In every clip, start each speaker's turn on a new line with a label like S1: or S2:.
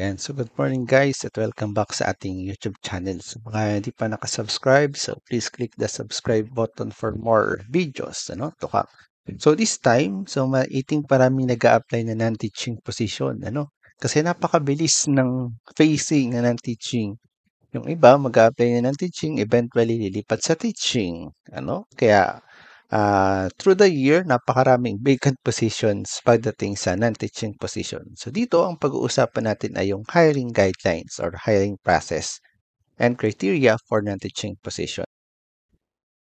S1: Yan. So, good morning guys at welcome back sa ating YouTube channel. Sa mga hindi pa nakasubscribe, so please click the subscribe button for more videos, to come. So, this time, maiting maraming nag-a-apply na non-teaching position, Kasi napakabilis ng facing na non-teaching. Yung iba, mag-a-apply na ng teaching, eventually lilipat sa teaching, Kaya, through the year, napakaraming vacant positions pagdating sa non-teaching position. So dito, ang pag-uusapan natin ay yung hiring guidelines or hiring process and criteria for non-teaching position.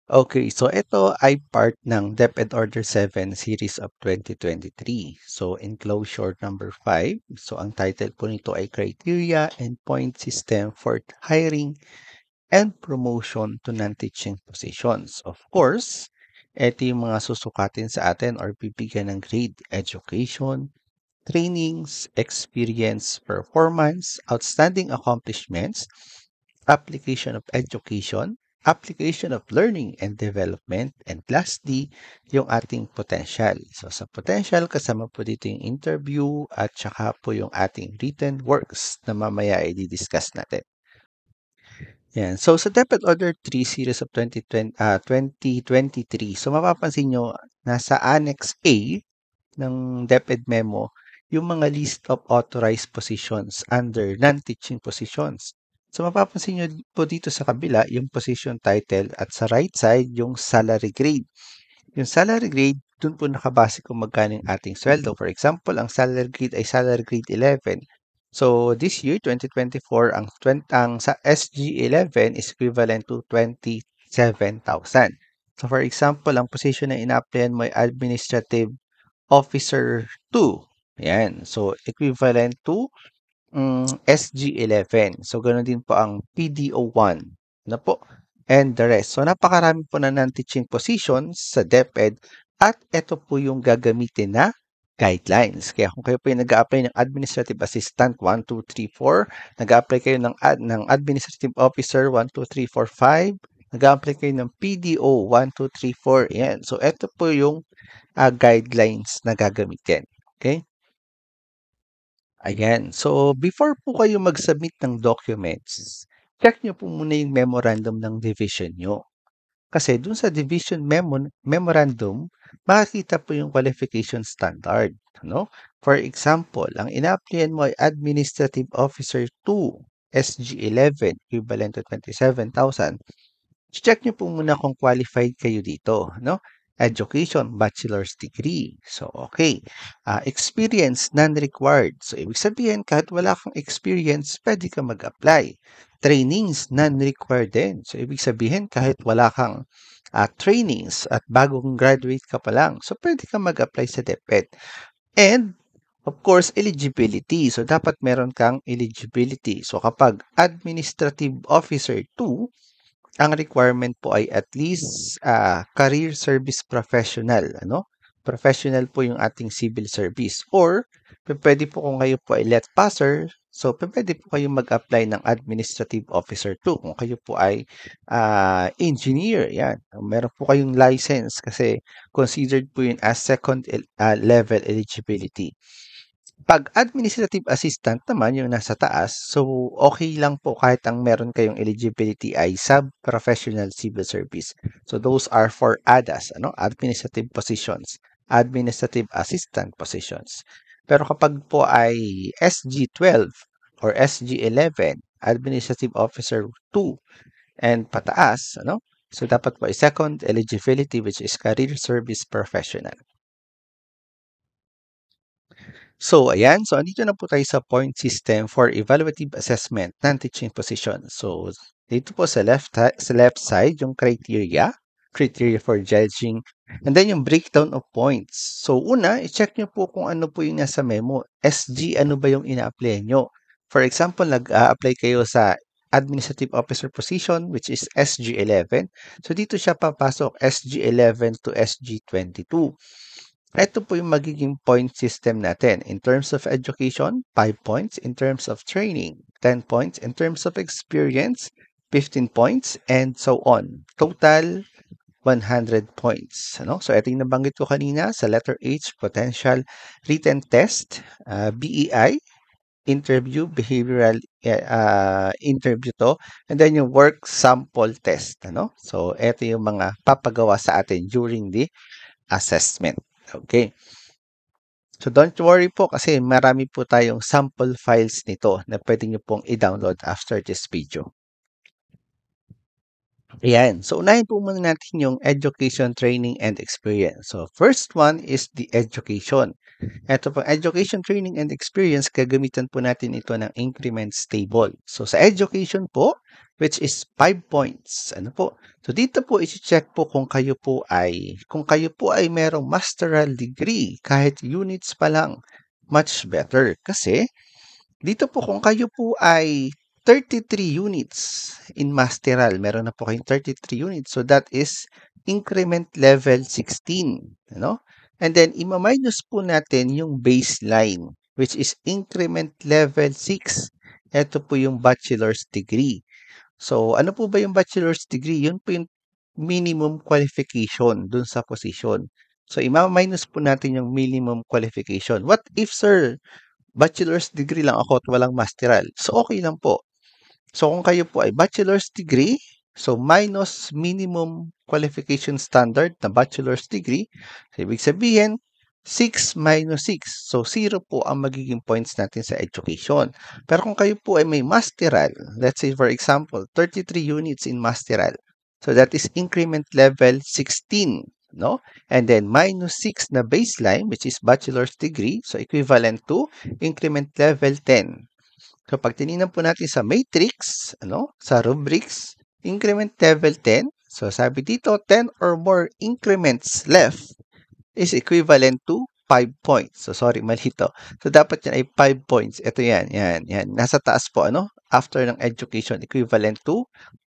S1: Okay, so ito ay part ng DepEd Order 7 Series of 2023. So enclosure number 5. So ang title po nito ay Criteria and Point System for Hiring and Promotion to Non-Teaching Positions. Of course, ito yung mga susukatin sa atin or bibigyan ng grade: education, trainings, experience, performance, outstanding accomplishments, application of education, application of learning and development, and lastly, yung ating potential. So sa potential, kasama po dito yung interview at saka po yung ating written works na mamaya i-discuss natin. Yan. So, sa DepEd Order 3 Series of 2023, so mapapansin nyo, nasa Annex A ng DepEd Memo, yung mga list of authorized positions under non-teaching positions. So, mapapansin nyo po dito sa kabila, yung position title at sa right side, yung salary grade. Yung salary grade, dun po nakabase kung magkano yung ating sweldo. For example, ang salary grade ay salary grade 11. So, this year, 2024, ang sa SG11 is equivalent to 27,000. So, for example, ang position na ina-applyan mo ay Administrative Officer 2. Yan. So, equivalent to SG11. So, ganoon din po ang PDO1. Po? And the rest. So, napakarami po na non-teaching positions sa DepEd at ito po yung gagamitin na guidelines. Kaya kung kayo po yung nag-a-apply ng Administrative Assistant 1, 2, 3, 4, nag-a-apply kayo ng Administrative Officer 1, 2, 3, 4, 5, nag-a-apply kayo ng PDO 1, 2, 3, 4, yan. So, ito po yung guidelines na gagamitin. Okay? Ayan. So, before po kayo mag-submit ng documents, check nyo po muna yung memorandum ng division nyo. Kasi dun sa division memorandum, makikita po yung qualification standard. For example, ang ina-applyan mo ay Administrative Officer 2, SG11, equivalent to 27,000. Check nyo po muna kung qualified kayo dito. Education, bachelor's degree. So, okay. Experience, non-required. So, ibig sabihin, kahit wala kang experience, pwede ka mag-apply. Trainings, non-required din. So, ibig sabihin, kahit wala kang trainings at bagong graduate ka pa lang, so pwede ka mag-apply sa DepEd. And, of course, eligibility. So, dapat meron kang eligibility. So, kapag Administrative Officer 2, ang requirement po ay at least career service professional, Professional po yung ating civil service. Or, pwede po kung kayo po ay let passer, so pwede po kayong mag-apply ng Administrative Officer 2 kung kayo po ay engineer. Yan. Meron po kayong license kasi considered po yun as second level eligibility. Pag administrative assistant naman, yung nasa taas, so okay lang po kahit ang meron kayong eligibility ay sub-professional civil service. So those are for ADAS, administrative positions, administrative assistant positions. Pero kapag po ay SG12 or SG11, administrative officer 2 and pataas, so dapat po ay second eligibility, which is career service professional. So, ayan. So, andito na po tayo sa point system for evaluative assessment ng teaching position. So, dito po sa left side, yung criteria for judging, and then yung breakdown of points. So, una, i-check nyo po kung ano po yung nasa memo. SG, ano ba yung ina-apply nyo? For example, nag-a-apply kayo sa Administrative Officer position, which is SG11. So, dito siya papasok, SG11 to SG22. Ito po yung magiging point system natin. In terms of education, 5 points. In terms of training, 10 points. In terms of experience, 15 points, and so on. Total, 100 points. So, ito yung nabanggit ko kanina sa letter H, potential written test, BEI, interview, behavioral interview to, and then yung work sample test, ano? So, eto yung mga papagawa sa atin during the assessment. Okay. So, don't worry po kasi marami po tayong sample files nito na pwede nyo pong i-download after this video. Ayan. So, unahin po muna natin yung education, training, and experience. So, first one is the education. Ito pong education, training, and experience, gagamitan po natin ito ng increments table. So, sa education po, which is 5 points. Ano po? So, dito po isi-check po kung kayo po ay merong masteral degree, kahit units pa lang, much better. Kasi, dito po kung kayo po ay 33 units in masteral, meron na po kayong 33 units. So that is increment level 16, ano? And then ima-minus po natin yung baseline, which is increment level 6. Ito po yung bachelor's degree. So ano po ba yung bachelor's degree? Yun po yung minimum qualification dun sa position. So ima-minus po natin yung minimum qualification. What if, sir, bachelor's degree lang ako at walang masteral? So, okay lang po. So, kung kayo po ay bachelor's degree, so minus minimum qualification standard na bachelor's degree, so ibig sabihin, 6 minus 6. So, 0 po ang magiging points natin sa education. Pero kung kayo po ay may masteral, let's say for example, 33 units in masteral. So, that is increment level 16. No? And then minus 6 na baseline, which is bachelor's degree, so equivalent to increment level 10. So pag tinignan po natin sa matrix, sa rubrics, increment level 10. So sabi dito, 10 or more increments left is equivalent to 5 points. So sorry, mali to. So dapat yan ay 5 points. Ito yan. Nasa taas po, after ng education, equivalent to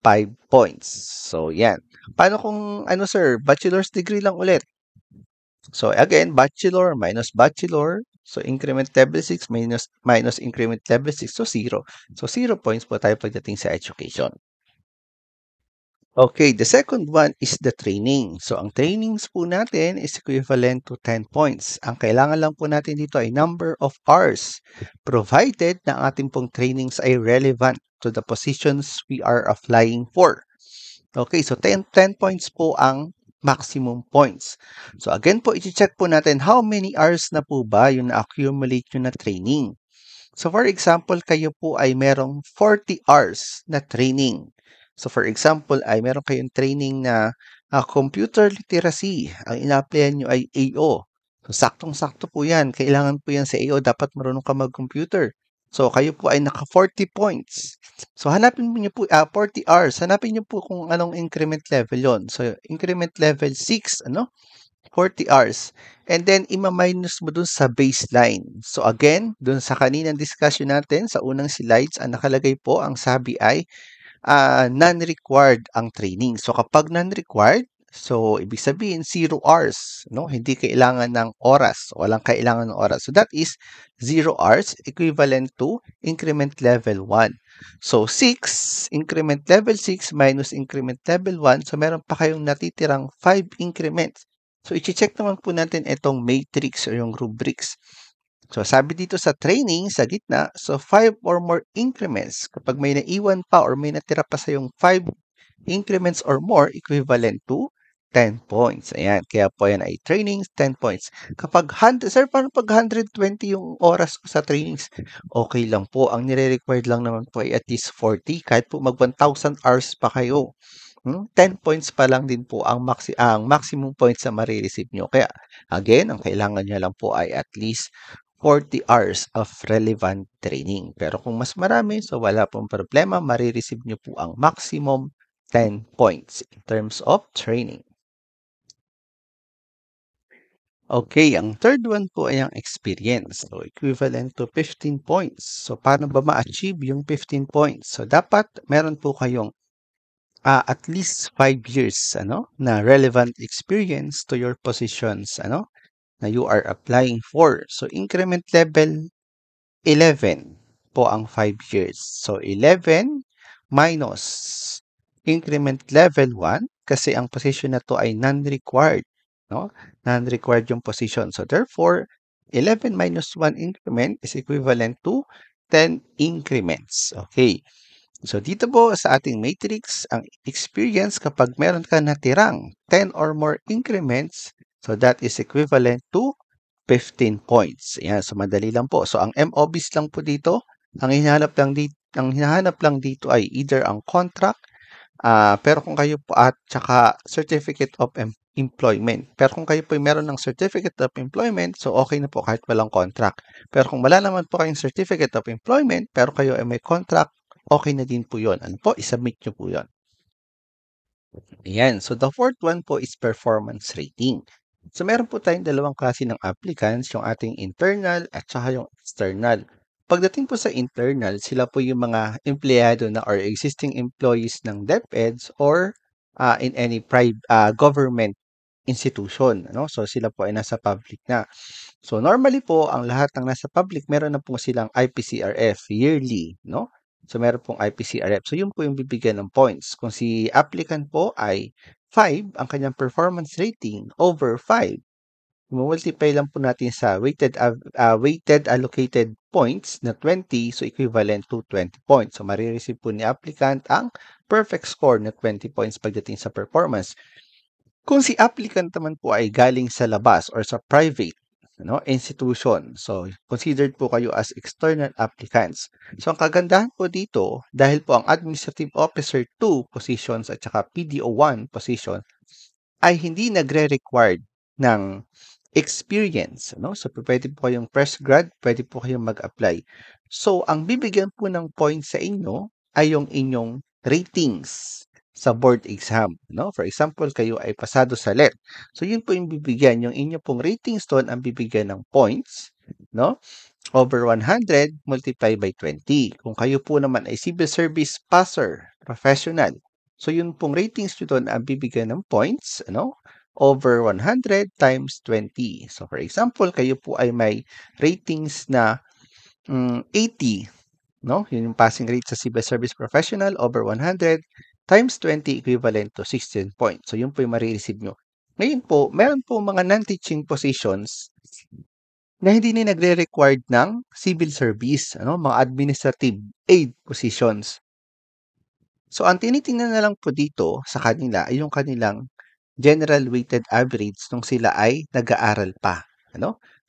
S1: 5 points. So yan. Paano kung, sir, bachelor's degree lang ulit? So again, bachelor minus bachelor. So increment level 6 minus increment level 6. So 0. So 0 points po tayo pagdating sa education. Okay, the second one is the training. So ang trainings po natin is equivalent to 10 points. Ang kailangan lang po natin dito ay number of hours, provided na ating pong trainings ay relevant to the positions we are applying for. Okay, so 10 points po ang maximum points. So again po, i-check po natin how many hours na po ba yung na-accumulate nyo na training. So for example, kayo po ay merong 40 hours na training. So for example, ay meron kayong training na computer literacy. Ang ina-applyan nyo ay AO. So saktong-sakto po yan. Kailangan po yan sa AO. Dapat marunong ka mag-computer. So kayo po ay naka 40 points. So hanapin niyo po 40 hours. Hanapin niyo po kung anong increment level yon. So increment level 6, 40 hours. And then, ima-minus mo dun sa baseline. So, again, dun sa kaninang discussion natin, sa unang slides, ang nakalagay po, ang sabi ay, non-required ang training. So, kapag non-required, so, ibig sabihin, 0 hours. Hindi kailangan ng oras. Walang kailangan ng oras. So, that is 0 hours equivalent to increment level 1. So, 6, increment level 6 minus increment level 1. So, meron pa kayong natitirang 5 increments. So, i-check naman po natin itong matrix o yung rubrics. So, sabi dito sa training, sa gitna, so 5 or more increments. Kapag may naiwan pa or may natira pa sa yung 5 increments or more, equivalent to 10 points. Ayan, kaya po yan ay trainings, 10 points. Kapag 100, sir, paano pag 120 yung oras ko sa trainings? Okay lang po. Ang nire-required lang naman po ay at least 40. Kahit po mag 1,000 hours pa kayo. 10 points pa lang din po ang maximum points na marireceive nyo. Kaya, again, ang kailangan nyo lang po ay at least 40 hours of relevant training. Pero kung mas marami, so wala pong problema, marireceive nyo po ang maximum 10 points in terms of training. Okay, ang third one po ay ang experience. So, equivalent to 15 points. So, paano ba ma-achieve yung 15 points? So, dapat meron po kayong at least 5 years na relevant experience to your positions na you are applying for. So increment level 11 po ang 5 years. So 11 minus increment level 1 kasi ang position na to ay non-required, non-required yung position. So therefore 11 minus 1 increment is equivalent to 10 increments. Okay. So dito po sa ating matrix, ang experience kapag meron ka natirang 10 or more increments, so that is equivalent to 15 points. Ayan, so madali lang po. So ang MOBs lang po dito, ang hinahanap lang dito ay either ang contract, pero kung kayo po at saka certificate of employment. Pero kung kayo po ay meron ng certificate of employment, so okay na po kahit walang contract. Pero kung wala naman po kayong certificate of employment, pero kayo ay may contract, okay na din po yun. Ano po? I-submit nyo po yun. Ayan. So, the fourth one po is performance rating. So, meron po tayong dalawang klase ng applicants, yung ating internal at saka yung external. Pagdating po sa internal, sila po yung mga empleyado na or existing employees ng DepEds or in any government institution. Ano? So, sila po ay nasa public na. So, normally po, ang lahat ng nasa public, meron na po silang IPCRF yearly, no? So, meron pong IPCRF. So, yun po yung bibigyan ng points. Kung si applicant po ay 5, ang kanyang performance rating over 5, multiply lang po natin sa weighted allocated points na 20, so equivalent to 20 points. So, marireceive po ni applicant ang perfect score na 20 points pagdating sa performance. Kung si applicant naman po ay galing sa labas or sa private institution, so considered po kayo as external applicants. So ang kagandahan po dito, dahil po ang Administrative Officer 2 positions at saka PDO 1 position ay hindi nagre-required ng experience. So pwede po kayong fresh grad, pwede po kayong mag-apply. So ang bibigyan po ng points sa inyo ay yung inyong ratings sa board exam. For example, kayo ay pasado sa LET. So, yun po yung bibigyan. Yung inyo pong ratings doon ang bibigyan ng points, over 100 multiply by 20. Kung kayo po naman ay civil service passer, professional, so yun pong ratings nyo doon ang bibigyan ng points, over 100 times 20. So, for example, kayo po ay may ratings na 80, Yun yung passing rate sa civil service professional over 100 times 20 equivalent to 16 points. So, yun po yung marireceive nyo. Ngayon po, meron po mga non-teaching positions na hindi na nagre-required ng civil service, mga administrative aid positions. So, ang tinitingnan na lang po dito sa kanila ay yung kanilang general weighted average nung sila ay nag-aaral pa.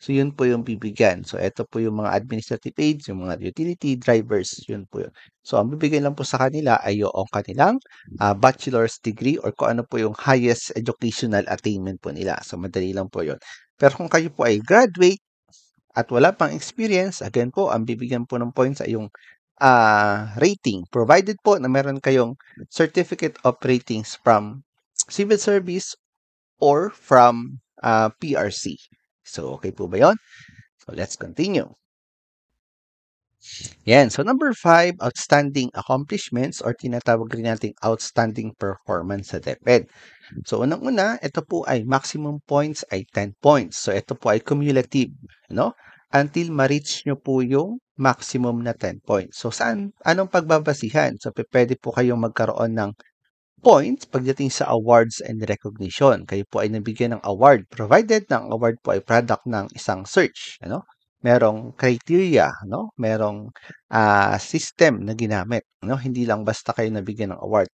S1: So, yun po yung bibigyan. So, ito po yung mga administrative aids, yung mga utility drivers, yun po yun. So, ang bibigyan lang po sa kanila ay yung kanilang bachelor's degree or kung ano po yung highest educational attainment po nila. So, madali lang po yun. Pero kung kayo po ay graduate at wala pang experience, again po, ang bibigyan po ng points ay yung rating. Provided po na meron kayong certificate of ratings from civil service or from PRC. So, okay po ba yun? So, let's continue. Yan. So, number 5, outstanding accomplishments or tinatawag rin nating outstanding performance sa DepEd. So, unang-una, ito po ay maximum points ay 10 points. So, ito po ay cumulative, until ma-reach nyo po yung maximum na 10 points. So, anong pagbabasihan? So, pwede po kayong magkaroon ng points pagdating sa awards and recognition. Kayo po ay nabigyan ng award provided na ang award po ay product ng isang search, merong criteria, merong system na ginamit, hindi lang basta kayo nabigyan ng award.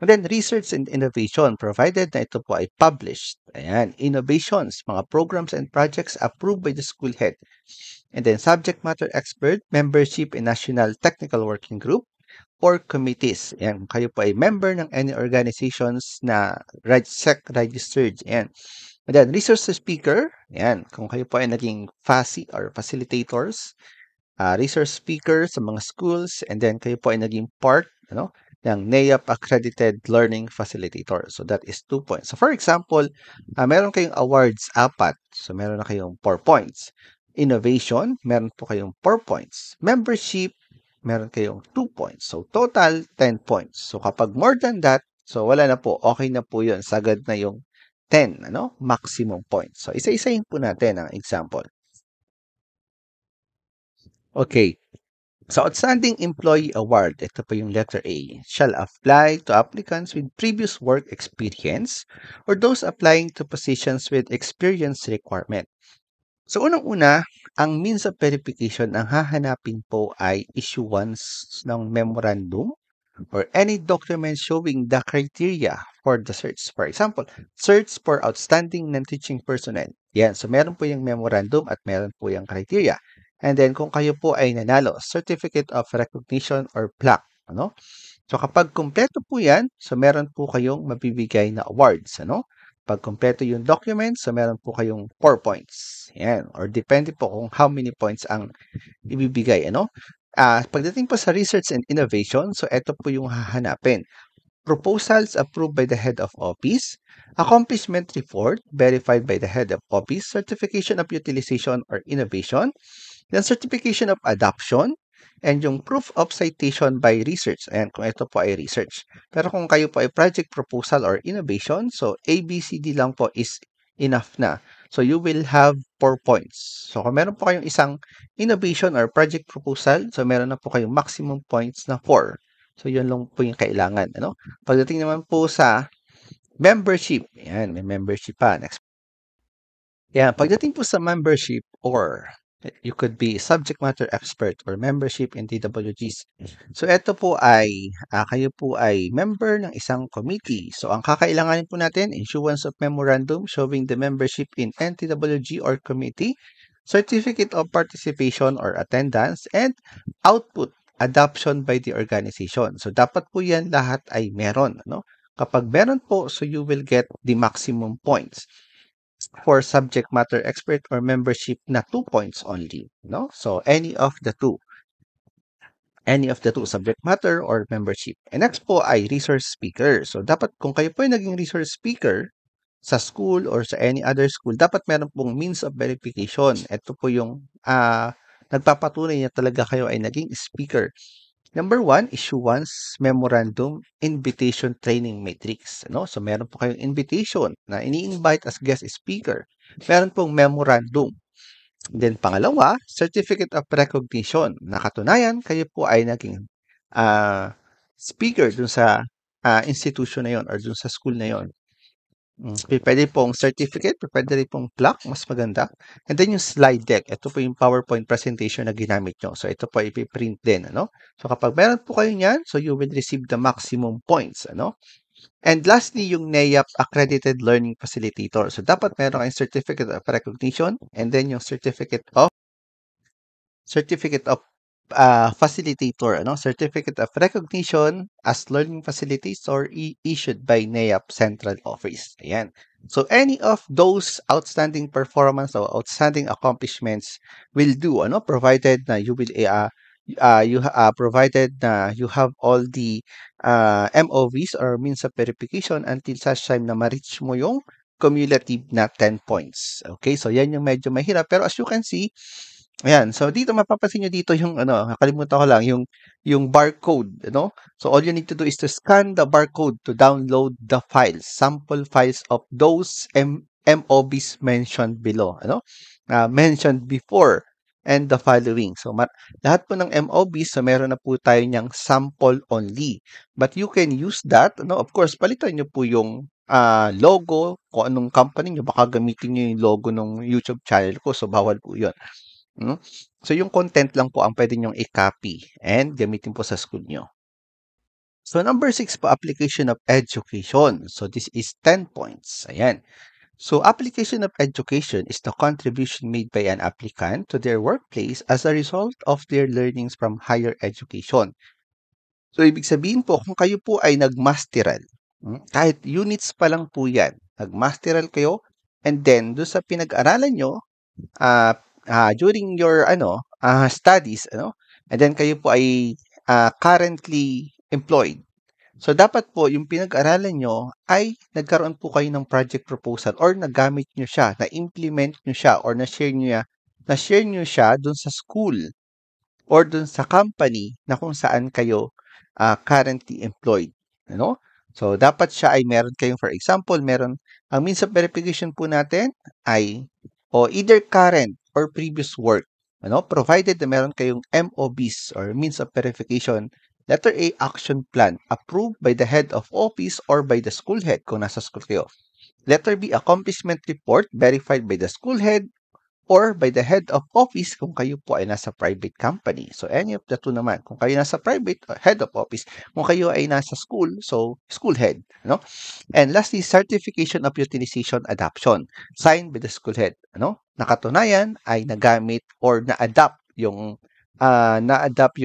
S1: And then research and innovation provided na ito po ay published. Ayan, innovations, mga programs and projects approved by the school head. And then subject matter expert, membership in National Technical Working Group, or committees. Ayan, kung kayo po ay member ng any organizations na SEC registered. Ayan. And then, resource speaker. Ayan, kung kayo po ay naging FASI or facilitators, resource speaker sa mga schools, and then kayo po ay naging part, ng NAIAP accredited learning facilitator. So, that is 2 points. So, for example, meron kayong awards, 4. So, meron na kayong 4 points. Innovation, meron po kayong 4 points. Membership, meron kayong 2 points. So, total, 10 points. So, kapag more than that, so wala na po, okay na po yun. Sagad na yung 10, maximum points. So, isa-isahin po natin ang example. Okay. So, Outstanding Employee Award, ito po yung letter A, shall apply to applicants with previous work experience or those applying to positions with experience requirement. So, unang-una, ang means of verification, ang hahanapin po ay issuance ng memorandum or any document showing the criteria for the search. For example, search for outstanding non-teaching personnel. Yan. So, meron po yung memorandum at meron po yung criteria. And then, kung kayo po ay nanalo, certificate of recognition or plaque. Ano? So, kapag kumpleto po yan, so meron po kayong mabibigay na awards. Ano? Pag kumpleto yung documents, so meron po kayong 4 points. Yan. Or depende po kung how many points ang ibibigay. Ano? Pagdating po sa research and innovation, so ito po yung hahanapin. Proposals approved by the head of office, accomplishment report verified by the head of office, certification of utilization or innovation, then certification of adoption, and yung proof of citation by research. Ayan, kung ito po ay research. Pero kung kayo po ay project proposal or innovation, so ABCD lang po is enough na. So, you will have 4 points. So, kung meron po kayong isang innovation or project proposal, so meron na po kayong maximum points na 4. So, yun lang po yung kailangan. Ano? Pagdating naman po sa membership, yan, may membership pa. Next. Yan, pagdating po sa membership or you could be subject matter expert or membership in TWGs. So, ito po ay, kayo po ay member ng isang committee. So, ang kakailanganin po natin, issuance of memorandum showing the membership in NTWG or committee, certificate of participation or attendance, and output adoption by the organization. So, dapat po yan lahat ay meron. No? Kapag meron po, so you will get the maximum points. For subject matter expert or membership na 2 points only, no? So, any of the two, subject matter or membership. And next po ay resource speaker. So, dapat kung kayo po ay naging resource speaker sa school or sa any other school, dapat meron pong means of verification. Ito po yung nagpapatunay na talaga kayo ay naging speaker. Number 1, issuance memorandum invitation training matrix. No? So, meron po kayong invitation na ini-invite as guest speaker. Meron pong memorandum. Then, pangalawa, certificate of recognition. Nakatunayan, kayo po ay naging speaker dun sa institution na yon or dun sa school na yon. Pwede pong certificate, pwede rin pong plaque, mas maganda. And then yung slide deck, ito po yung PowerPoint presentation na ginamit nyo. So ito po ipiprint din, ano? So kapag meron po kayo niyan, so you will receive the maximum points, ano? And lastly, yung NAEAP Accredited Learning Facilitator. So dapat meron kayong certificate of recognition and then yung certificate of facilitator, ano? Certificate of recognition as learning facilitator issued by NAEAP Central Office. Ayan. So, any of those outstanding performance or outstanding accomplishments will do, ano? Provided na you will, provided na you have all the MOVs or means of verification until such time na ma-reach mo yung cumulative na 10 points. Okay? So, yan yung medyo mahirap. Pero as you can see, ayan. So, dito mapapansin nyo dito yung nakalimutan ko lang, yung barcode, ano? So, all you need to do is to scan the barcode to download the files, sample files of those MOBs mentioned below, ano? Mentioned before and the following. So, lahat po ng MOBs, so meron na po tayo niyang sample only. But you can use that, ano? Of course, palitan nyo po yung logo, kung anong company nyo, baka gamitin nyo yung logo ng YouTube channel ko, so bawal po yun. So, yung content lang po ang pwede nyong i-copy and gamitin po sa school nyo. So, number 6 po, application of education. So, this is 10 points. Ayan. So, application of education is the contribution made by an applicant to their workplace as a result of their learnings from higher education. So, ibig sabihin po, kung kayo po ay nagmasteral, kahit units pa lang po yan, nagmasteral kayo, and then, doon sa pinag-aralan nyo, during your studies, and then kayo po ay currently employed. So, dapat po yung pinag-aralan nyo ay nagkaroon po kayo ng project proposal or nagamit nyo siya, na-implement nyo siya, or na-share nyo siya dun sa school or dun sa company na kung saan kayo currently employed. So, dapat siya ay meron kayong, for example, ang means of verification po natin ay either current or previous work, provided na meron kayong MOBs or means of verification. Letter A, action plan approved by the head of office or by the school head kung nasa school kayo. Letter B, accomplishment report verified by the school head or by the head of office kung kayo po ay nasa private company. So any of the two naman. Kung kayo nasa private, head of office. Kung kayo ay nasa school, so school head. No? And lastly, certification of utilization adoption. Signed by the school head. Ano? Nakatunayan ay nagamit or na-adapt yung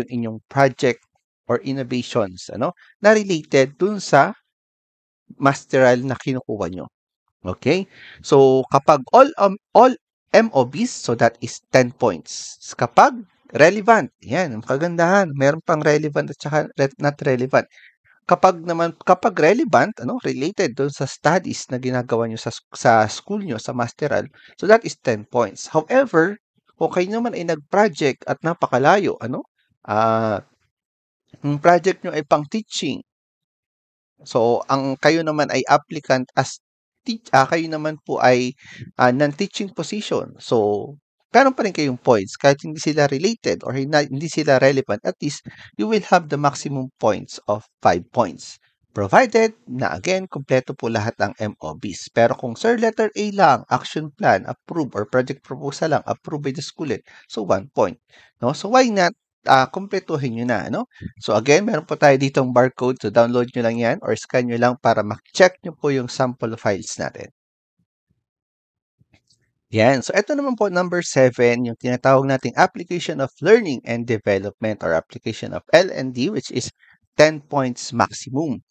S1: inyong project or innovations na related dun sa masteral na kinukuha nyo. Okay? So, kapag all MOBs, so that is 10 points. Kapag relevant, yan, kagandahan. Meron pang relevant at saka not relevant. Kapag relevant, related doon sa studies na ginagawa nyo sa school nyo, sa masteral, so that is 10 points. However, kung kayo naman ay nag-project at napakalayo, yung project nyo ay pang teaching, so, ang kayo naman ay applicant kayo naman po ay non-teaching position. So, meron pa rin kayong points. Kahit hindi sila related or hindi sila relevant, at least you will have the maximum points of 5 points. Provided na, again, kompleto po lahat ang MOBs. Pero kung sir, letter A lang, action plan, approve, or project proposal lang, approve by the school head, so 1 point. No? So, why not kumpletuhin nyo na, So again, meron po tayo ditong barcode. So download nyo lang yan or scan nyo lang para mag-check nyo po yung sample files natin. Yan. So ito naman po, number 7, yung tinatawag nating application of learning and development or application of L&D, which is 10 points maximum.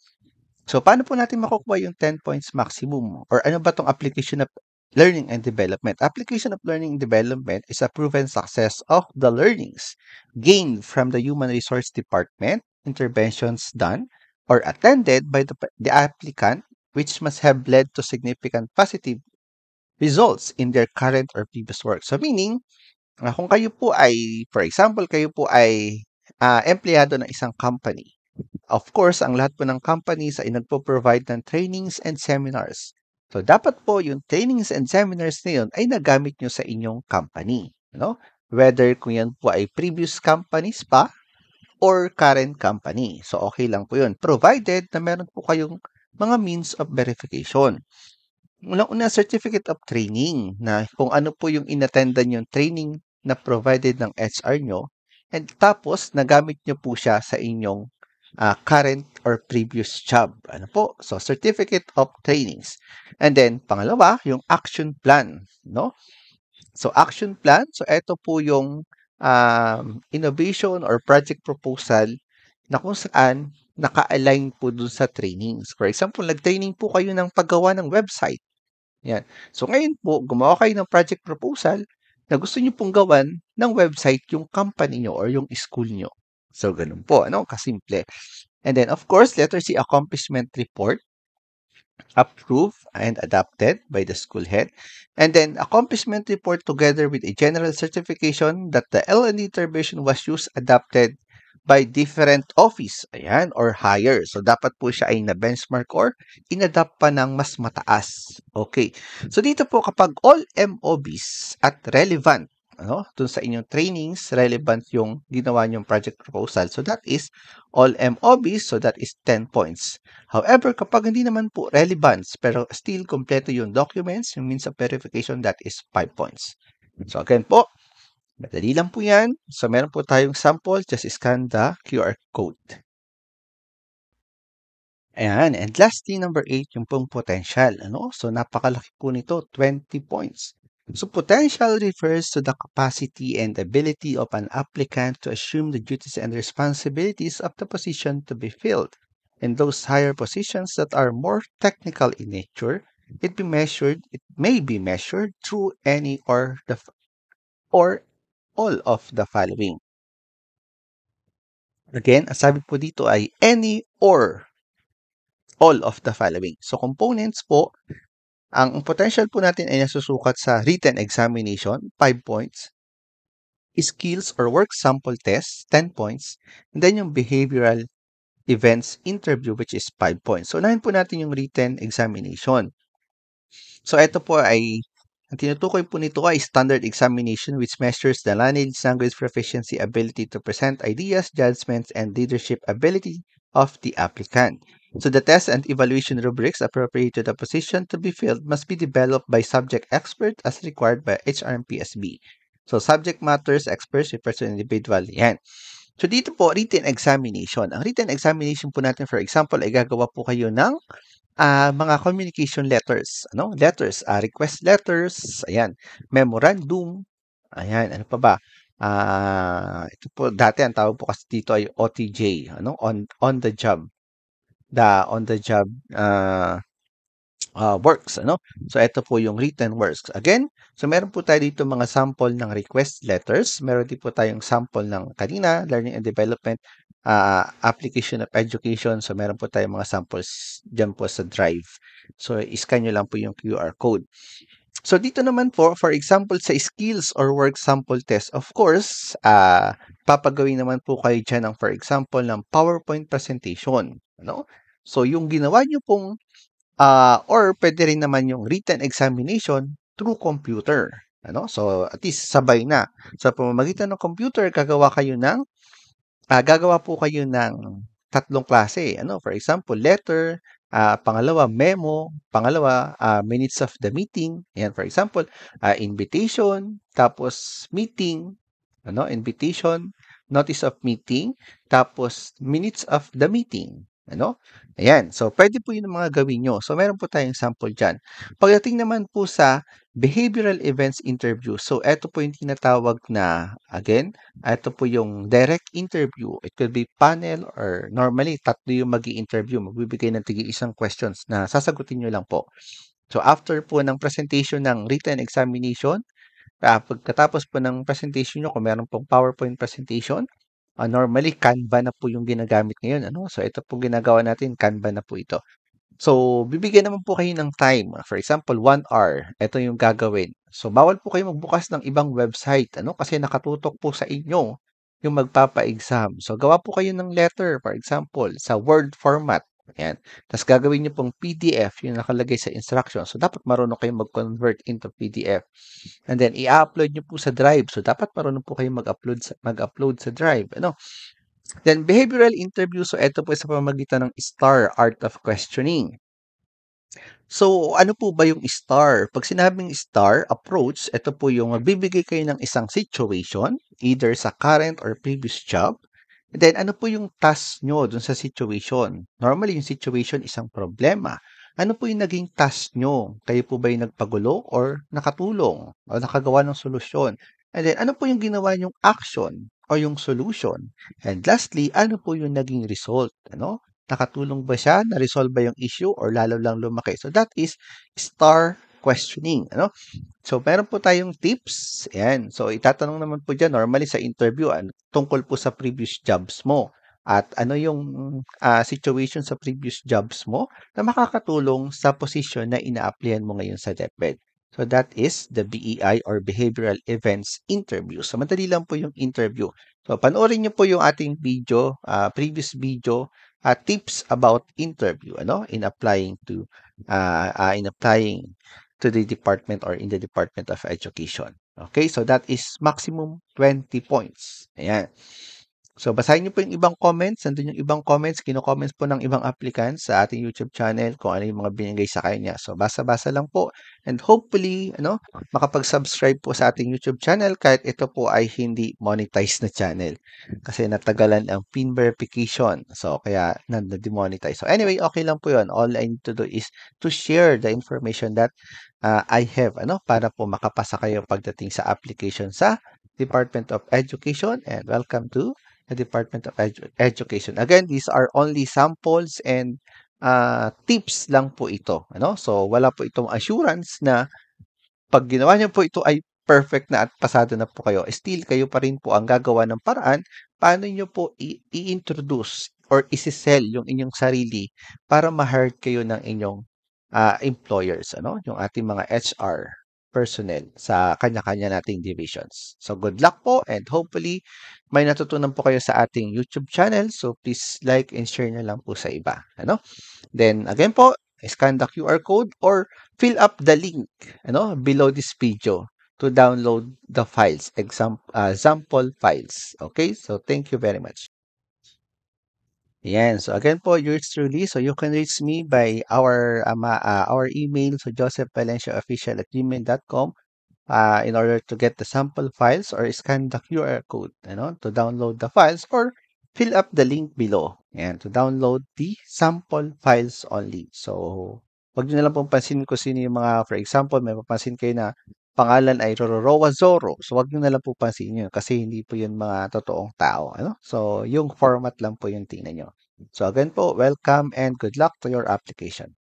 S1: So paano po natin makukuha yung 10 points maximum? Or ano ba tong application of learning and development? Application of learning and development is a proven success of the learnings gained from the human resource department, interventions done or attended by the applicant, which must have led to significant positive results in their current or previous work. So meaning, kung kayo po ay, for example, kayo po ay empleyado ng isang company. Of course, ang lahat po ng companies ay nagpo-provide ng trainings and seminars. So, dapat po yung trainings and seminars na yun ay nagamit nyo sa inyong company. Whether kung yan po ay previous companies pa or current company. So, okay lang po yun. Provided na meron po kayong mga means of verification. Unang-una, certificate of training na kung ano po yung inattendan yung training na provided ng HR nyo. And tapos, nagamit nyo po siya sa inyong current or previous job. Ano po? So, certificate of trainings. And then, pangalawa, yung action plan. So, action plan. So, ito po yung innovation or project proposal na kung saan naka-align po dun sa trainings. For example, nag-training po kayo ng paggawa ng website. Yan. So, ngayon po, gumawa kayo ng project proposal na gusto nyo pong gawan ng website yung company nyo or yung school nyo. So, ganun po, kasimple. And then, of course, letter C, accomplishment report, approved and adopted by the school head. And then, accomplishment report together with a general certification that the L&D intervention was used, adopted by different office, or higher. So, dapat po siya ay na-benchmark or in-adapt pa ng mas mataas. Okay. So, dito po kapag all MOBs at relevant, dun sa inyong trainings, relevant yung ginawa nyong project proposal. So, that is all MOBs, so that is 10 points. However, kapag hindi naman po relevant, pero still kompleto yung documents, yung means of verification, that is 5 points. So, again po, madali lang po yan. So, meron po tayong sample. Just scan the QR code. Ayan. And lastly, number 8, yung pong potential. So, napakalaki po nito, 20 points. So, potential refers to the capacity and ability of an applicant to assume the duties and responsibilities of the position to be filled. In those higher positions that are more technical in nature, it may be measured through any or all of the following. Again, ang sabi po dito ay any or all of the following. So, components po, ang potential po natin ay nasusukat sa written examination, 5 points. Skills or work sample test, 10 points. And then yung behavioral events interview, which is 5 points. So, unahin po natin yung written examination. So, ito po ay ang tinutukoy po nito ay standard examination which measures the knowledge, language proficiency, ability to present ideas, judgments, and leadership ability of the applicant. So the test and evaluation rubrics appropriate to the position to be filled must be developed by subject experts as required by HRMPSB. So subject matters experts refers to individual. Yan. So dito po, written examination. Ang written examination po natin, for example, ay gagawa po kayo ng mga communication letters. Ano? Letters, request letters, ayan, memorandum, ayan, ano pa ba? Ito po, dati ang tawag po kasi dito ay OTJ, ano? On the job. The on the job works, ano? So, ito po yung written works. Again, so meron po tayo dito mga sample ng request letters. Meron din po tayong sample ng kanina, learning and development, application of education. So, meron po tayong mga samples dyan po sa Drive. So, iscan nyo lang po yung QR code. So, dito naman po, for example, sa skills or work sample test, of course, papagawin naman po kayo dyan ng, for example, ng PowerPoint presentation. Ano? So, yung ginawa nyo pong or pwede rin naman yung written examination through computer. Ano? So, at least sabay na. Sa pamamagitan ng computer, gagawa po kayo ng tatlong klase. Ano? For example, letter, pangalawa, memo, pangalawa, minutes of the meeting. Yan, for example, invitation, tapos meeting, ano? Invitation, notice of meeting, tapos minutes of the meeting. Ano? Ayan. So, pwede po yun ang mga gawin nyo. So, meron po tayong sample dyan. Pagdating naman po sa behavioral events interview, so, eto po yung tinatawag na, again, ito po yung direct interview. It could be panel or normally, tatlo yung mag-i-interview. Magbibigay ng tigi-isang questions na sasagutin nyo lang po. So, after po ng presentation ng written examination, pagkatapos po ng presentation nyo, kung meron pong PowerPoint presentation, normally, Canva na po yung ginagamit ngayon. Ano? So, ito po ginagawa natin, Canva na po ito. So, bibigyan naman po kayo ng time. For example, 1 hour. Ito yung gagawin. So, bawal po kayo magbukas ng ibang website. Ano? Kasi nakatutok po sa inyo yung magpapa-exam. So, gawa po kayo ng letter, for example, sa Word format. Ayan. Tapos gagawin nyo pong PDF, yung nakalagay sa instruction. So, dapat marunong kayong mag-convert into PDF. And then, i-upload nyo po sa Drive. So, dapat marunong po kayong mag-upload sa Drive. Ano? Then, behavioral interview. So, ito po sa pamamagitan ng STAR, Art of Questioning. So, ano po ba yung STAR? Pag sinabing STAR approach, ito po yung magbibigay kayo ng isang situation, either sa current or previous job. And then, ano po yung task nyo dun sa situation? Normally, yung situation isang problema. Ano po yung naging task nyo? Kayo po ba yung nagpagulo or nakatulong o nakagawa ng solusyon? And then, ano po yung ginawa nyong action o yung solution? And lastly, ano po yung naging result? Ano? Nakatulong ba siya? Na-resolve ba yung issue or lalo lang lumaki? So, that is STAR questioning. Ano? So, meron po tayong tips. Ayan. So, itatanong naman po dyan, normally sa interview, tungkol po sa previous jobs mo. At ano yung situation sa previous jobs mo na makakatulong sa position na ina-applyan mo ngayon sa DepEd. So, that is the BEI or Behavioral Events Interview. So, madali lang po yung interview. So, panoorin niyo po yung ating video, previous video, tips about interview, ano, in applying to the department or in the Department of Education. Okay, so that is maximum 20 points. Ayan. So, basahin niyo po yung ibang comments. Nandun yung ibang comments. Kino-comments po ng ibang applicants sa ating YouTube channel kung ano yung mga binigay sa kanya. So, basa-basa lang po. And hopefully, makapag-subscribe po sa ating YouTube channel kahit ito po ay hindi monetized na channel. Kasi natagalan ang pin verification. So, kaya na-demonetize. So, anyway, okay lang po yun. All I need to do is to share the information that I have, para po makapasa kayo pagdating sa application sa Department of Education. And welcome to the Department of Education. Again, these are only samples and tips lang po ito. So, wala po itong assurance na pag ginawa niyo po ito ay perfect na at pasado na po kayo. Still, kayo pa rin po ang gagawa ng paraan paano niyo po i-introduce or isi-sell yung inyong sarili para ma-hire kayo ng inyong employers, yung ating mga HR personnel sa kanya-kanya nating divisions. So, good luck po and hopefully may natutunan po kayo sa ating YouTube channel. So, please like and share na lang po sa iba. Then, again po, scan the QR code or fill up the link below this video to download the files, example files. Okay, so thank you very much. Yan. So again po, yours truly. So you can reach me by our email, so josephvalenciaofficial@gmail.com, in order to get the sample files or scan the QR code, to download the files or fill up the link below and to download the sample files only. So, wag niyo na lang pong pansinin kung sino yung mga, for example, may mapansin kayo na pangalan ay Rororoa Zoro. So, wag niyo na lang po pansinin yun kasi hindi po yun mga totoong tao, ano? So, yung format lang po yung tingnan niyo. So, again po, welcome and good luck to your application.